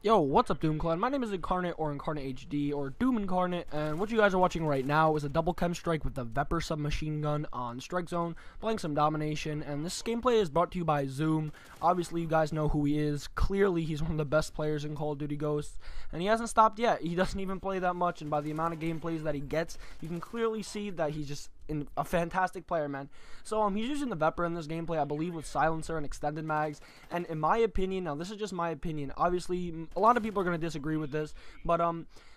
Yo, what's up, Doom Clan? My name is Incarnate or Incarnate HD or Doom Incarnate, and what you guys are watching right now is a double chem strike with the VEPR submachine gun on Strikezone, playing some domination. And this gameplay is brought to you by Zoom. Obviously, you guys know who he is. Clearly, he's one of the best players in Call of Duty Ghosts, and he hasn't stopped yet. He doesn't even play that much, and by the amount of gameplays that he gets, you can clearly see that he's just a fantastic player, man. So he's using the VEPR in this gameplay, I believe, with silencer and extended mags. And in my opinion, now this is just my opinion, obviously a lot of people are going to disagree with this, but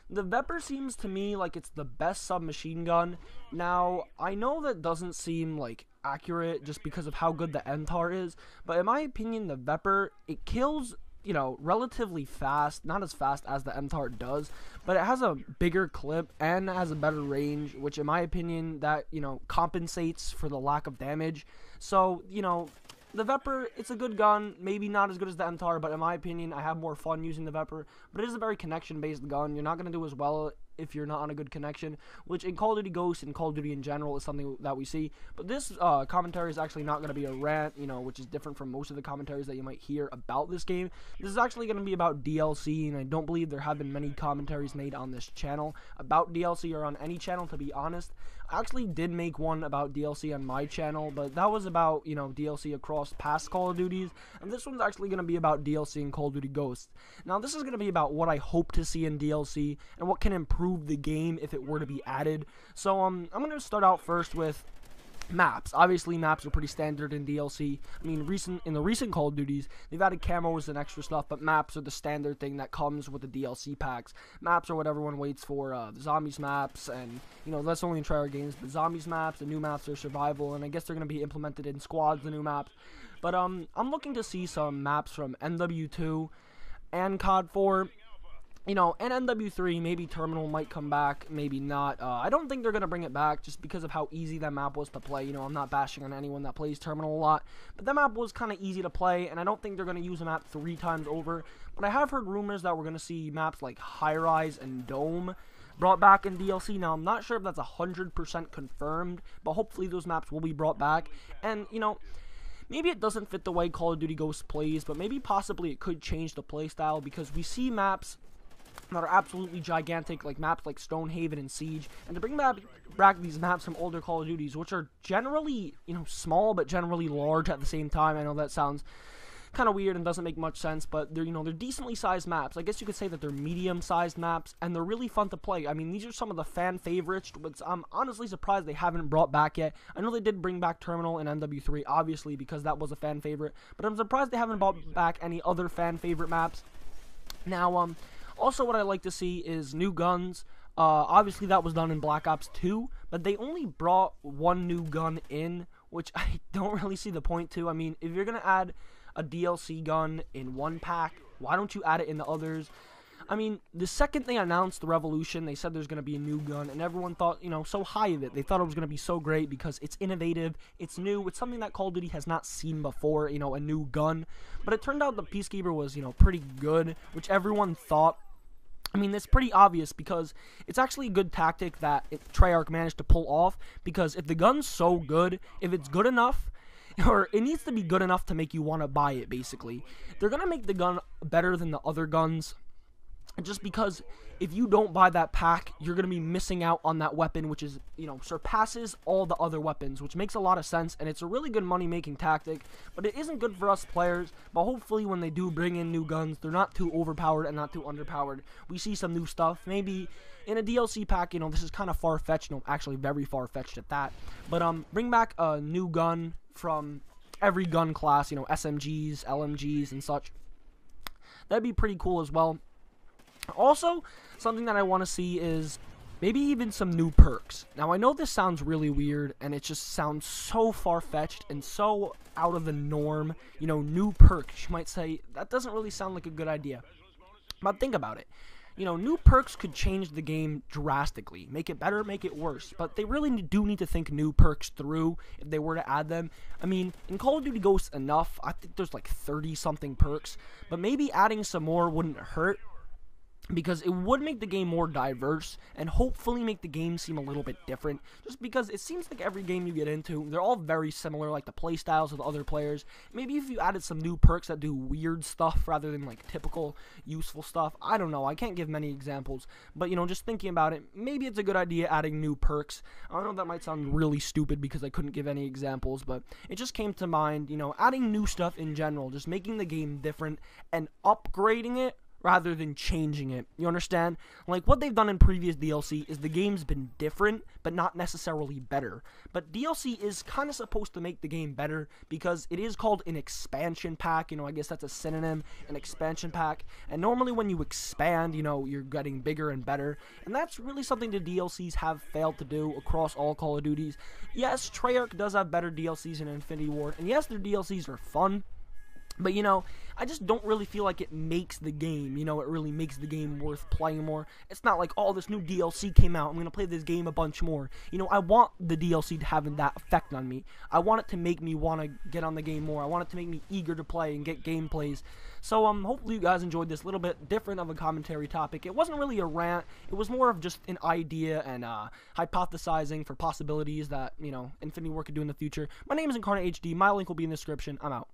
the VEPR seems to me like it's the best submachine gun. Now I know that doesn't seem like accurate just because of how good the MTAR is, but in my opinion the VEPR, it kills, you know, relatively fast, not as fast as the MTAR does, but it has a bigger clip and has a better range, which in my opinion that, you know, compensates for the lack of damage. So, you know, the VEPR, it's a good gun, maybe not as good as the MTAR, but in my opinion I have more fun using the VEPR. But it is a very connection based gun. You're not going to do as well if you're not on a good connection, which in Call of Duty Ghosts and Call of Duty in general is something that we see. But this commentary is actually not going to be a rant, you know, which is different from most of the commentaries that you might hear about this game. This is actually going to be about DLC, and I don't believe there have been many commentaries made on this channel about DLC or on any channel, to be honest. I actually did make one about DLC on my channel, but that was about, you know, DLC across past Call of Duties, and this one's actually going to be about DLC in Call of Duty Ghosts. Now, this is going to be about what I hope to see in DLC and what can improve the game if it were to be added. So, I'm going to start out first with maps. Obviously, maps are pretty standard in DLC. I mean, in the recent Call of Duties, they've added camos and extra stuff, but maps are the standard thing that comes with the DLC packs. Maps are what everyone waits for. The zombies maps, and, you know, that's only in Treyarch games, but zombies maps, the new maps are survival, and I guess they're going to be implemented in squads, the new maps. But, I'm looking to see some maps from NW2 and COD 4. You know, and NW3, maybe Terminal might come back, maybe not. I don't think they're going to bring it back just because of how easy that map was to play. You know, I'm not bashing on anyone that plays Terminal a lot, but that map was kind of easy to play, and I don't think they're going to use the map 3 times over. But I have heard rumors that we're going to see maps like High Rise and Dome brought back in DLC. Now, I'm not sure if that's 100% confirmed, but hopefully those maps will be brought back. And, you know, maybe it doesn't fit the way Call of Duty Ghosts plays, but maybe possibly it could change the playstyle, because we see maps that are absolutely gigantic, like maps like Stonehaven and Siege, and to bring back these maps from older Call of Duties, which are generally, you know, small but generally large at the same time. I know that sounds kind of weird and doesn't make much sense, but they're, you know, they're decently sized maps. I guess you could say that they're medium sized maps, and they're really fun to play. I mean, these are some of the fan favorites, but I'm honestly surprised they haven't brought back yet. I know they did bring back Terminal and NW3, obviously, because that was a fan favorite, but I'm surprised they haven't brought back any other fan favorite maps. Now, also, what I like to see is new guns. Obviously, that was done in Black Ops 2, but they only brought one new gun in, which I don't really see the point to. I mean, if you're going to add a DLC gun in one pack, why don't you add it in the others? I mean, the second they announced the Revolution, they said there's going to be a new gun, and everyone thought, you know, so high of it. They thought it was going to be so great because it's innovative, it's new, it's something that Call of Duty has not seen before, you know, a new gun. But it turned out the Peacekeeper was, you know, pretty good, which everyone thought. I mean, it's pretty obvious because it's actually a good tactic that Treyarch managed to pull off, because if the gun's so good, if it's good enough, or it needs to be good enough to make you want to buy it, basically, they're going to make the gun better than the other guns, just because if you don't buy that pack, you're going to be missing out on that weapon, which is, you know, surpasses all the other weapons, which makes a lot of sense, and it's a really good money-making tactic, but it isn't good for us players. But hopefully when they do bring in new guns, they're not too overpowered and not too underpowered. We see some new stuff, maybe in a DLC pack. You know, this is kind of far-fetched, no, actually very far-fetched at that, but bring back a new gun from every gun class, you know, SMGs, LMGs, and such. That'd be pretty cool as well. Also, something that I want to see is maybe even some new perks. Now, I know this sounds really weird, and it just sounds so far-fetched and so out of the norm. You know, new perks. You might say, that doesn't really sound like a good idea. But think about it. You know, new perks could change the game drastically. Make it better, make it worse. But they really do need to think new perks through if they were to add them. I mean, in Call of Duty Ghosts enough, I think there's like 30-something perks. But maybe adding some more wouldn't hurt. because it would make the game more diverse and hopefully make the game seem a little bit different, just because it seems like every game you get into, they're all very similar, like the play styles of the other players. Maybe if you added some new perks that do weird stuff rather than like typical useful stuff. I don't know, I can't give many examples, but just thinking about it, maybe it's a good idea adding new perks. I know that might sound really stupid because I couldn't give any examples, but it just came to mind, adding new stuff in general, just making the game different and upgrading it rather than changing it. You understand? Like, what they've done in previous DLC is the game's been different, but not necessarily better. But DLC is kind of supposed to make the game better because it is called an expansion pack. I guess that's a synonym, an expansion pack. And normally when you expand, you're getting bigger and better. And that's really something the DLCs have failed to do across all Call of Duties. Yes, Treyarch does have better DLCs in Infinity Ward, and yes, their DLCs are fun. But, I just don't really feel like it makes the game, it really makes the game worth playing more. It's not like, oh, this new DLC came out, I'm going to play this game a bunch more. I want the DLC to have that effect on me. I want it to make me want to get on the game more. I want it to make me eager to play and get gameplays. So, hopefully you guys enjoyed this little bit different of a commentary topic. It wasn't really a rant. It was more of just an idea and hypothesizing for possibilities that, Infinity Ward could do in the future. My name is Incarnate HD. My link will be in the description. I'm out.